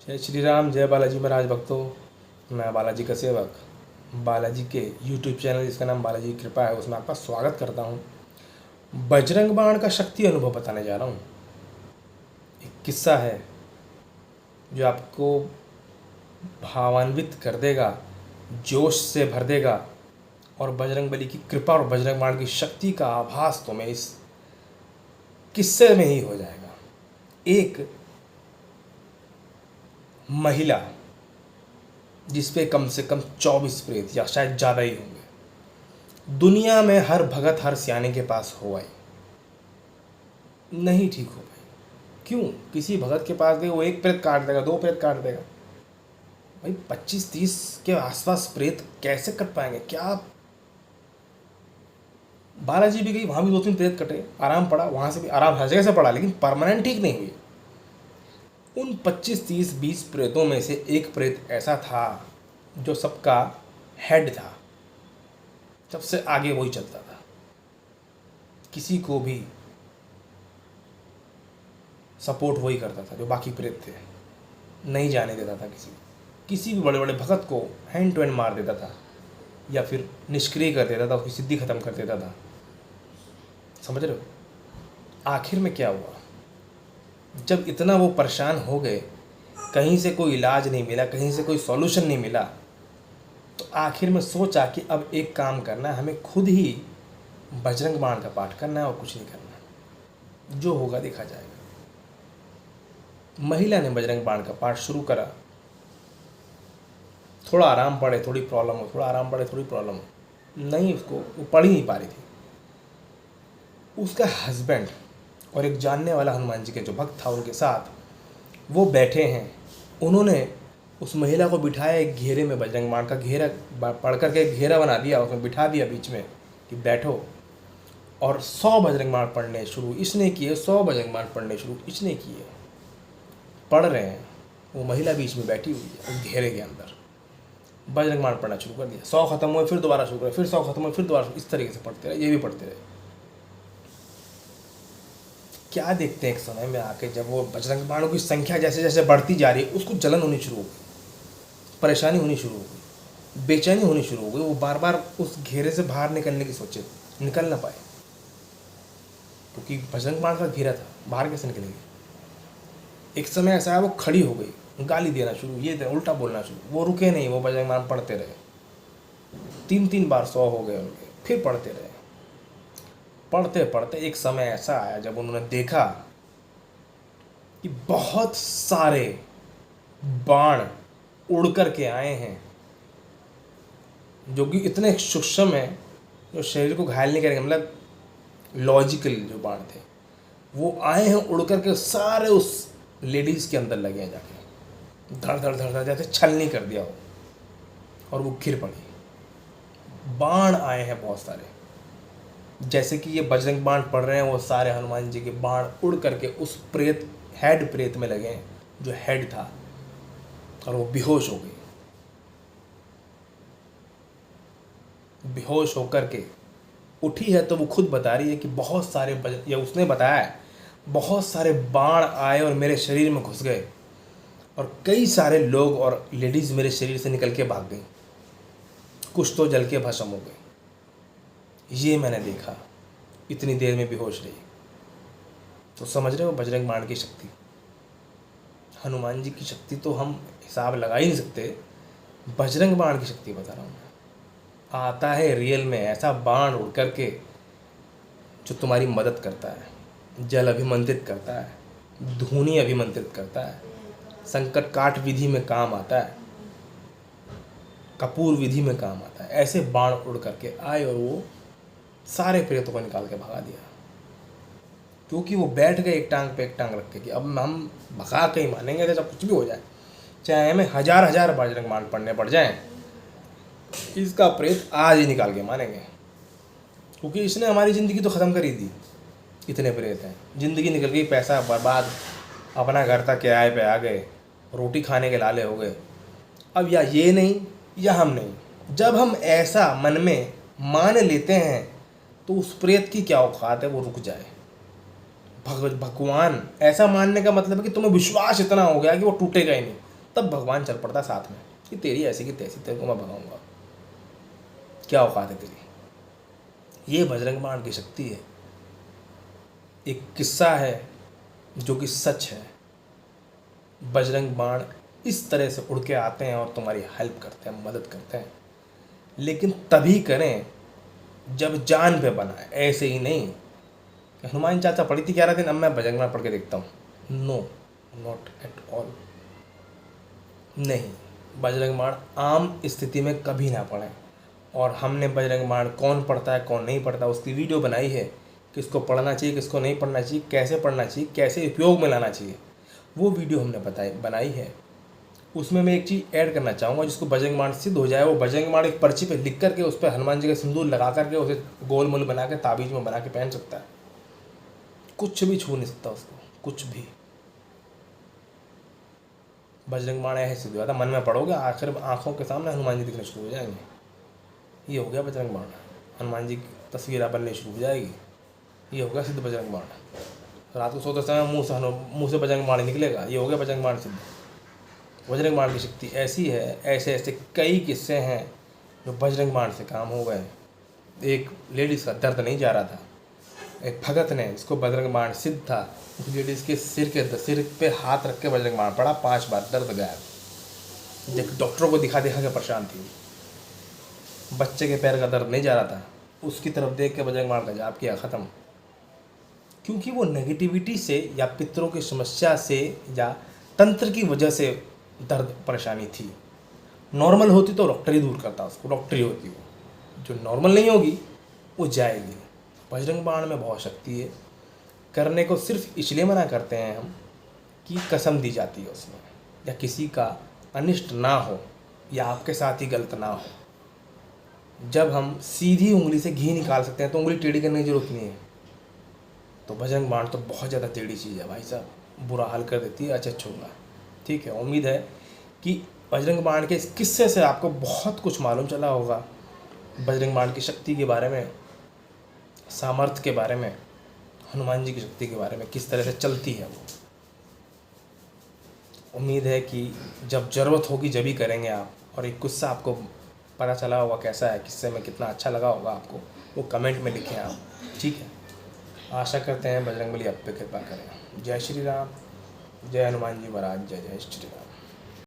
जय श्री राम, जय बालाजी महाराज भक्तों। मैं बालाजी का सेवक बालाजी के यूट्यूब चैनल जिसका नाम बालाजी की कृपा है उसमें आपका स्वागत करता हूँ। बजरंग बाण का शक्ति अनुभव बताने जा रहा हूँ। एक किस्सा है जो आपको भावान्वित कर देगा, जोश से भर देगा और बजरंगबली की कृपा और बजरंग बाण की शक्ति का आभास तुम्हें इस किस्से में ही हो जाएगा। एक महिला जिसपे कम से कम 24 प्रेत या शायद ज़्यादा ही होंगे। दुनिया में हर भगत हर सियाने के पास हो आई, नहीं ठीक हो पाई। क्यों? किसी भगत के पास गए, वो एक प्रेत काट देगा, दो प्रेत काट देगा। भाई 25-30 के आसपास प्रेत कैसे कट पाएंगे? क्या बालाजी भी गई, वहाँ भी 2-3 प्रेत कटे, आराम पड़ा, वहाँ से भी आराम हर जगह से पड़ा, लेकिन परमानेंट ठीक नहीं हुई। उन 25-30-20 प्रेतों में से एक प्रेत ऐसा था जो सबका हेड था, सबसे आगे वही चलता था, किसी को भी सपोर्ट वही करता था जो बाकी प्रेत थे, नहीं जाने देता था किसी भी बड़े बड़े भगत को हैंड टू हैंड मार देता था या फिर निष्क्रिय कर देता था, उसकी सिद्धि खत्म कर देता था। समझ रहे हो? आखिर में क्या हुआ? जब इतना वो परेशान हो गए, कहीं से कोई इलाज नहीं मिला, कहीं से कोई सॉल्यूशन नहीं मिला, तो आखिर में सोचा कि अब एक काम करना है, हमें खुद ही बजरंग बाण का पाठ करना है और कुछ नहीं करना, जो होगा देखा जाएगा। महिला ने बजरंग बाण का पाठ शुरू करा। थोड़ा आराम पड़े थोड़ी प्रॉब्लम हो, थोड़ा आराम पड़े थोड़ी प्रॉब्लम हो, नहीं, उसको वो पढ़ ही नहीं पा रही थी। उसका हस्बैंड और एक जानने वाला हनुमान जी के जो भक्त था उनके साथ वो बैठे हैं। उन्होंने उस महिला को बिठाया एक घेरे में, बजरंग बाण का घेरा पढ़ करके एक घेरा बना दिया, उसमें बिठा दिया बीच में कि बैठो, और 100 बजरंग बाण पढ़ने शुरू इसने किए, 100 बजरंग बाण पढ़ने शुरू इसने किए। पढ़ रहे हैं, वो महिला बीच में बैठी हुई है उस घेरे के अंदर, बजरंग बाण पढ़ना शुरू कर दिया। 100 खत्म हुए फिर दोबारा शुरू करें, फिर 100 खत्म हुए फिर दोबारा, इस तरीके से पढ़ते रहे, ये भी पढ़ते रहे। क्या देखते हैं एक समय में आके, जब वो बजरंग बाणों की संख्या जैसे जैसे बढ़ती जा रही है, उसको जलन होनी शुरू हो गई, परेशानी होनी शुरू हो गई, बेचैनी होनी शुरू हो गई। वो बार बार उस घेरे से बाहर निकलने की सोचे, निकल ना पाए, क्योंकि बजरंग बाण का घेरा था, बाहर कैसे निकलेंगे। एक समय ऐसा है वो खड़ी हो गई, गाली देना शुरू, ये उल्टा बोलना शुरू। वो रुके नहीं, वो बजरंग बाण पढ़ते रहे। 3-3 बार 100 हो गए उनके, फिर पढ़ते रहे। पढ़ते पढ़ते एक समय ऐसा आया जब उन्होंने देखा कि बहुत सारे बाण उड़ कर के आए हैं, जो कि इतने सूक्ष्म हैं जो शरीर को घायल नहीं करेंगे, मतलब लॉजिकल जो बाण थे वो आए हैं उड़ करके, सारे उस लेडीज़ के अंदर लगे हैं, जाके धड़ धड़ धड़ धड़ जैसे छलनी कर दिया हो, और वो गिर पड़ी। बाण आए हैं बहुत सारे, जैसे कि ये बजरंग बाण पढ़ रहे हैं, वो सारे हनुमान जी के बाण उड़ करके उस प्रेत, हेड प्रेत में लगे हैं जो हेड था, और वो बेहोश हो गई। बेहोश होकर के उठी है तो वो खुद बता रही है कि बहुत सारे या उसने बताया है, बहुत सारे बाण आए और मेरे शरीर में घुस गए, और कई सारे लोग और लेडीज़ मेरे शरीर से निकल के भाग गई, कुछ तो जल के भस्म हो गई। ये मैंने देखा, इतनी देर में बेहोश रही। तो समझ रहे हो बजरंग बाण की शक्ति, हनुमान जी की शक्ति तो हम हिसाब लगा ही नहीं सकते, बजरंग बाण की शक्ति बता रहा हूँ मैं। आता है रियल में ऐसा बाण उड़ करके जो तुम्हारी मदद करता है, जल अभिमंत्रित करता है, धूनी अभिमंत्रित करता है, संकट काट विधि में काम आता है, कपूर विधि में काम आता है। ऐसे बाण उड़ करके आए और वो सारे प्रेतों को निकाल के भगा दिया, क्योंकि वो बैठ गए एक टांग पे एक टांग रख के कि अब हम भगा के ही मानेंगे, जैसा कुछ भी हो जाए, चाहे हमें हजार बजरंग बाण पढ़ने पड़ जाएं, इसका प्रेत आज ही निकाल के मानेंगे, क्योंकि इसने हमारी ज़िंदगी तो ख़त्म कर ही दी। इतने प्रेत हैं, ज़िंदगी निकल गई, पैसा बर्बाद, अपना घर तक किराए पे आ गए, रोटी खाने के लाले हो गए। अब या ये नहीं या हम नहीं। जब हम ऐसा मन में मान लेते हैं तो उस प्रेत की क्या औकात है वो रुक जाए। भगवान ऐसा मानने का मतलब है कि तुम्हें विश्वास इतना हो गया कि वो टूटेगा ही नहीं, तब भगवान चल पड़ता साथ में कि तेरी ऐसी की तैसी, तेरे को मैं भगाऊंगा, क्या औकात है तेरी। ये बजरंग बाण की शक्ति है। एक किस्सा है जो कि सच है। बजरंग बाण इस तरह से उड़ के आते हैं और तुम्हारी हेल्प करते हैं, मदद करते हैं, लेकिन तभी करें जब जान पे बना है, ऐसे ही नहीं। हनुमान चाचा पढ़ी थी 11 दिन, अब मैं बजरंग बाण पढ़ के देखता हूँ, नो, नॉट एट ऑल, नहीं। बजरंग बाण आम स्थिति में कभी ना पढ़ें। और हमने बजरंग बाण कौन पढ़ता है कौन नहीं पढ़ता उसकी वीडियो बनाई है, किसको पढ़ना चाहिए किसको नहीं पढ़ना चाहिए, कैसे पढ़ना चाहिए, कैसे उपयोग में लाना चाहिए, वो वीडियो हमने बनाई है। उसमें मैं एक चीज़ ऐड करना चाहूँगा, जिसको बजरंग बाण सिद्ध हो जाए, वो बजरंग बाण एक पर्ची पे लिख करके उस पर हनुमान जी का सिंदूर लगा करके उसे गोल मोल बना के ताबीज़ में बना के पहन सकता है। कुछ भी छू नहीं सकता उसको, कुछ भी। बजरंग बाण ऐसे सिद्ध हुआ था, मन में पढ़ोगे आखिर आंखों के सामने हनुमान जी दिखने शुरू हो जाएंगे। ये हो गया बजरंग बाण, हनुमान जी की तस्वीर बननी शुरू हो जाएगी। ये हो गया सिद्ध बजरंग बाण। रात को सोते समय मुँह से बजरंग बाण निकलेगा, ये हो गया बजरंग बाण सिद्ध। बजरंग बाण की शक्ति ऐसी है, ऐसे ऐसे कई किस्से हैं जो बजरंग बाण से काम हो गए। एक लेडीज़ का दर्द नहीं जा रहा था, एक भगत ने, जिसको बजरंग बाण सिद्ध था, उस लेडीज़ के सिर पे हाथ रख के बजरंग बाण पड़ा, 5 बार, दर्द गायब। जब डॉक्टरों को दिखा के परेशान थी, बच्चे के पैर का दर्द नहीं जा रहा था, उसकी तरफ देख के बजरंग बाण का जाप किया, ख़त्म। क्योंकि वो नेगेटिविटी से या पितरों की समस्या से या तंत्र की वजह से दर्द परेशानी थी। नॉर्मल होती तो डॉक्टर ही दूर करता, उसको डॉक्टरी होती, वो जो नॉर्मल नहीं होगी वो जाएगी। बजरंग बाण में बहुत शक्ति है। करने को सिर्फ इसलिए मना करते हैं हम कि कसम दी जाती है उसमें, या किसी का अनिष्ट ना हो या आपके साथ ही गलत ना हो। जब हम सीधी उंगली से घी निकाल सकते हैं तो उंगली टेढ़ी करने की जरूरत नहीं है। तो बजरंग बाण तो बहुत ज़्यादा टेढ़ी चीज़ है भाई साहब, बुरा हाल कर देती है अचच्छोगा। ठीक है, उम्मीद है कि बजरंग बाण के इस किस्से से आपको बहुत कुछ मालूम चला होगा, बजरंग बाण की शक्ति के बारे में, सामर्थ्य के बारे में, हनुमान जी की शक्ति के बारे में, किस तरह से चलती है वो। उम्मीद है कि जब ज़रूरत होगी जब ही करेंगे आप। और एक किस्सा आपको पता चला होगा कैसा है, किस्से में कितना अच्छा लगा होगा आपको, वो कमेंट में लिखें आप। ठीक है, आशा करते हैं बजरंगबली आप पे कृपा करें। जय श्री राम, जय हनुमान जी महाराज, जय जय श्री राम।